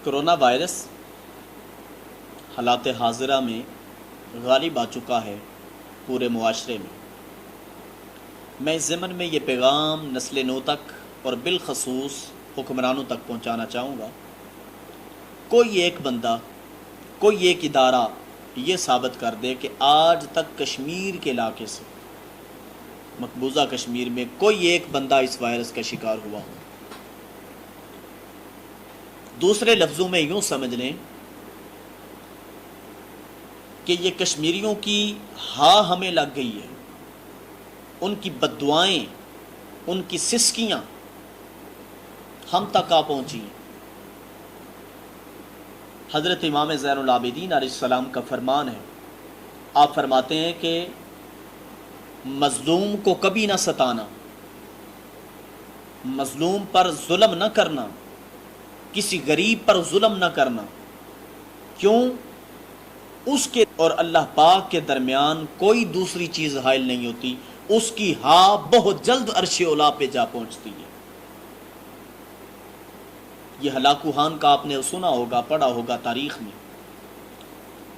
Corona virus حالات حاضرہ میں غالب آ چکا ہے پورے معاشرے میں۔ میں اس ضمن میں یہ پیغام نسل نو تک اور بالخصوص حکمرانوں تک پہنچانا چاہوں گا، کوئی ایک بندہ، کوئی ایک ادارہ یہ ثابت کر دے کہ آج تک کشمیر کے علاقے سے، مقبوضہ کشمیر میں کوئی ایک بندہ اس وائرس کا شکار ہوا ہو۔ دوسرے لفظوں میں یوں سمجھ لیں کہ یہ کشمیریوں کی ہاں ہمیں لگ گئی ہے، ان کی بددعائیں، ان کی سسکیاں ہم تک آ پہنچی ہیں۔ حضرت امام زین العابدین علیہ السلام کا فرمان ہے، آپ فرماتے ہیں کہ مظلوم کو کبھی نہ ستانا، مظلوم پر ظلم نہ کرنا، کسی غریب پر ظلم نہ کرنا۔ کیوں؟ اس کے اور اللہ پاک کے درمیان کوئی دوسری چیز حائل نہیں ہوتی، اس کی ہاں بہت جلد عرش اولا پہ جا پہنچتی ہے۔ یہ ہلاکو خان کا آپ نے سنا ہوگا، پڑھا ہوگا تاریخ میں،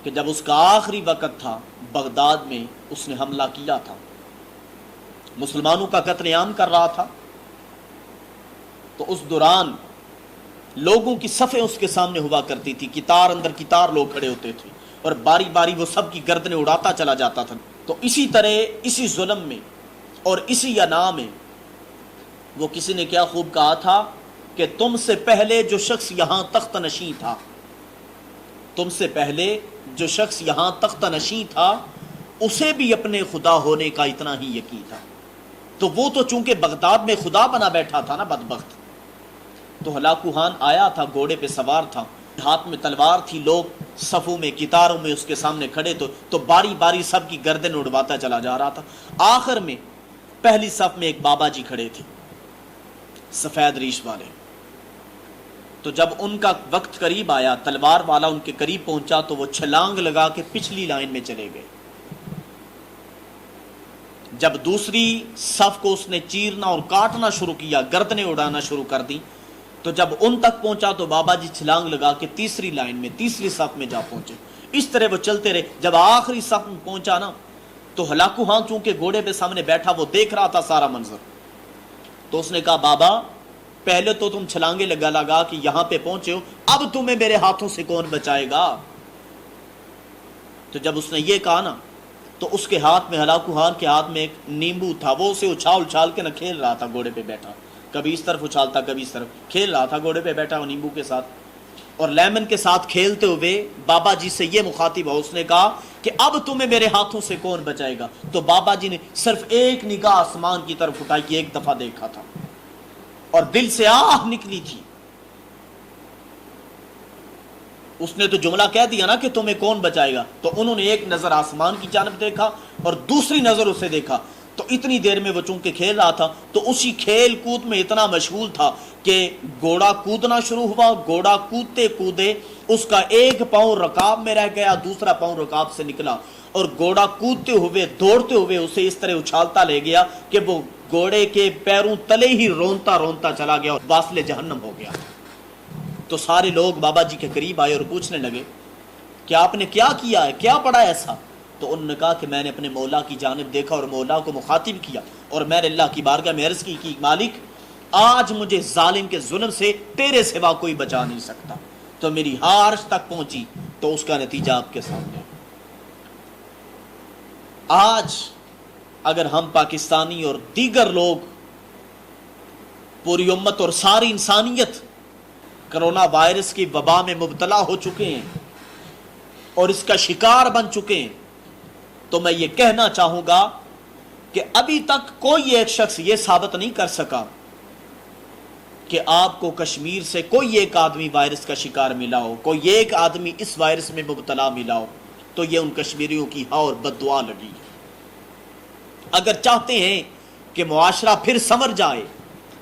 کہ جب اس کا آخری وقت تھا بغداد میں اس نے حملہ کیا تھا، مسلمانوں کا قتل عام کر رہا تھا، تو اس دوران لوگوں کی صفیں اس کے سامنے ہوا کرتی تھی، قطار اندر قطار لوگ کھڑے ہوتے تھے اور باری باری وہ سب کی گردنیں اڑاتا چلا جاتا تھا۔ تو اسی طرح اسی ظلم میں اور اسی انا میں وہ کسی نے کیا خوب کہا تھا کہ تم سے پہلے جو شخص یہاں تخت نشین تھا، تم سے پہلے جو شخص یہاں تخت نشین تھا اسے بھی اپنے خدا ہونے کا اتنا ہی یقین تھا۔ تو وہ تو چونکہ بغداد میں خدا بنا بیٹھا تھا نا بدبخت، تو ہلاکو خان آیا تھا، گھوڑے پہ سوار تھا، ہاتھ میں تلوار تھی، لوگ صفوں میں قطاروں میں اس کے سامنے کھڑے تو باری باری سب کی گردن اڑواتا چلا جا رہا تھا۔ آخر میں پہلی صف میں ایک بابا جی کھڑے تھے، سفید ریش والے۔ تو جب ان کا وقت قریب آیا، تلوار والا ان کے قریب پہنچا تو وہ چھلانگ لگا کے پچھلی لائن میں چلے گئے۔ جب دوسری صف کو اس نے چیرنا اور کاٹنا شروع کیا، گردنیں اڑانا شروع کر دی، تو جب ان تک پہنچا تو بابا جی چھلانگ لگا کے تیسری لائن میں، تیسری صف میں جا پہنچے۔ اس طرح وہ چلتے رہے، جب آخری صف میں پہنچا نا تو ہلاکو خان چونکہ گھوڑے پہ سامنے بیٹھا وہ دیکھ رہا تھا سارا منظر، تو اس نے کہا بابا پہلے تو تم چھلانگے لگا کہ یہاں پہ پہنچے ہو، اب تمہیں میرے ہاتھوں سے کون بچائے گا؟ تو جب اس نے یہ کہا نا تو اس کے ہاتھ میں، ہلاکو خان کے ہاتھ میں ایک نیمبو تھا، وہ اسے اچھال کے نہ کھیل رہا تھا، گھوڑے پہ بیٹھا کبھی اس طرف اچھالتا کبھی اس طرف کھیل رہا تھا، گھوڑے پہ بیٹھا وہ نیمبو کے ساتھ اور لیمن کے ساتھ کھیلتے ہوئے بابا جی سے یہ مخاطب ہوا، اس نے کہا کہ اب تمہیں میرے ہاتھوں سے کون بچائے گا؟ تو بابا جی نے صرف ایک نگاہ آسمان کی طرف اٹھائی کہ ایک دفعہ دیکھا تھا اور دل سے آہ نکلی تھی۔ اس نے تو جملہ کہہ دیا نا کہ تمہیں کون بچائے گا، تو انہوں نے ایک نظر آسمان کی جانب دیکھا اور دوسری نظر اسے دیکھا۔ تو اتنی دیر میں وہ چونکہ کھیل رہا تھا تو اسی کھیل کود میں اتنا مشغول تھا کہ گھوڑا کودنا شروع ہوا، گھوڑا کودتے کودے اس کا ایک پاؤں رکاب میں رہ گیا، دوسرا پاؤں رکاب سے نکلا اور گھوڑا کودتے ہوئے دوڑتے ہوئے اسے اس طرح اچھالتا لے گیا کہ وہ گھوڑے کے پیروں تلے ہی رونتا رونتا چلا گیا اور واصل جہنم ہو گیا۔ تو سارے لوگ بابا جی کے قریب آئے اور پوچھنے لگے کہ آپ نے کیا کیا ہے، کیا پڑھا ایسا؟ تو انہوں نے کہا کہ میں نے اپنے مولا کی جانب دیکھا اور مولا کو مخاطب کیا اور میں نے اللہ کی بارگاہ میں عرض کی مالک آج مجھے ظالم کے ظلم سے تیرے سوا کوئی بچا نہیں سکتا۔ تو میری عرش تک پہنچی، تو اس کا نتیجہ آپ کے سامنے۔ آج اگر ہم پاکستانی اور دیگر لوگ، پوری امت اور ساری انسانیت کرونا وائرس کی وبا میں مبتلا ہو چکے ہیں اور اس کا شکار بن چکے ہیں، تو میں یہ کہنا چاہوں گا کہ ابھی تک کوئی ایک شخص یہ ثابت نہیں کر سکا کہ آپ کو کشمیر سے کوئی ایک آدمی وائرس کا شکار ملا ہو، کوئی ایک آدمی اس وائرس میں مبتلا ملا ہو، تو یہ ان کشمیریوں کی ہاں اور بد دعا لگی ہے۔ اگر چاہتے ہیں کہ معاشرہ پھر سنور جائے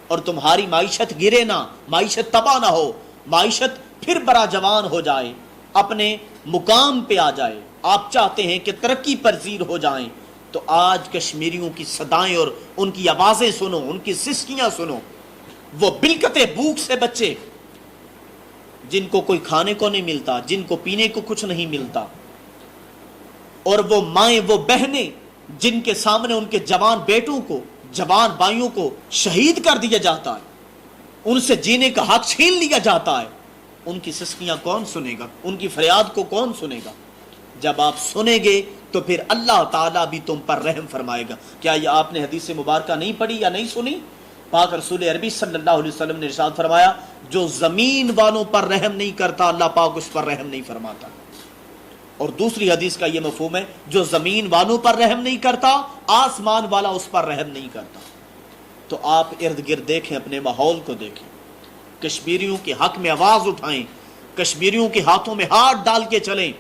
اور تمہاری معیشت گرے نہ، معیشت تباہ نہ ہو، معیشت پھر برا جوان ہو جائے، اپنے مقام پہ آ جائے، آپ چاہتے ہیں کہ ترقی پذیر ہو جائیں، تو آج کشمیریوں کی صدائیں اور ان کی آوازیں سنو، ان کی سسکیاں سنو، وہ بلکتے بھوک سے بچے جن کو کوئی کھانے کو نہیں ملتا، جن کو پینے کو کچھ نہیں ملتا، اور وہ مائیں، وہ بہنیں جن کے سامنے ان کے جوان بیٹوں کو، جوان بھائیوں کو شہید کر دیا جاتا ہے، ان سے جینے کا حق چھین لیا جاتا ہے، ان کی سسکیاں کون سنے گا؟ ان کی فریاد کو کون سنے گا؟ جب آپ سنیں گے تو پھر اللہ تعالیٰ بھی تم پر رحم فرمائے گا۔ کیا یہ آپ نے حدیث مبارکہ نہیں پڑھی یا نہیں سنی؟ پاک رسول عربی صلی اللہ علیہ وسلم نے ارشاد فرمایا، جو زمین والوں پر رحم نہیں کرتا اللہ پاک اس پر رحم نہیں فرماتا۔ اور دوسری حدیث کا یہ مفہوم ہے، جو زمین والوں پر رحم نہیں کرتا آسمان والا اس پر رحم نہیں کرتا۔ تو آپ ارد گرد دیکھیں، اپنے ماحول کو دیکھیں، کشمیریوں کے حق میں آواز اٹھائیں، کشمیریوں کے ہاتھوں میں ہاتھ ڈال کے چلیں،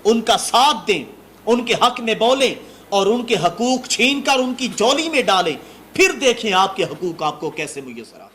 ان کا ساتھ دیں، ان کے حق میں بولیں، اور ان کے حقوق چھین کر ان کی جولی میں ڈالیں، پھر دیکھیں آپ کے حقوق آپ کو کیسے میسر آتے ہیں۔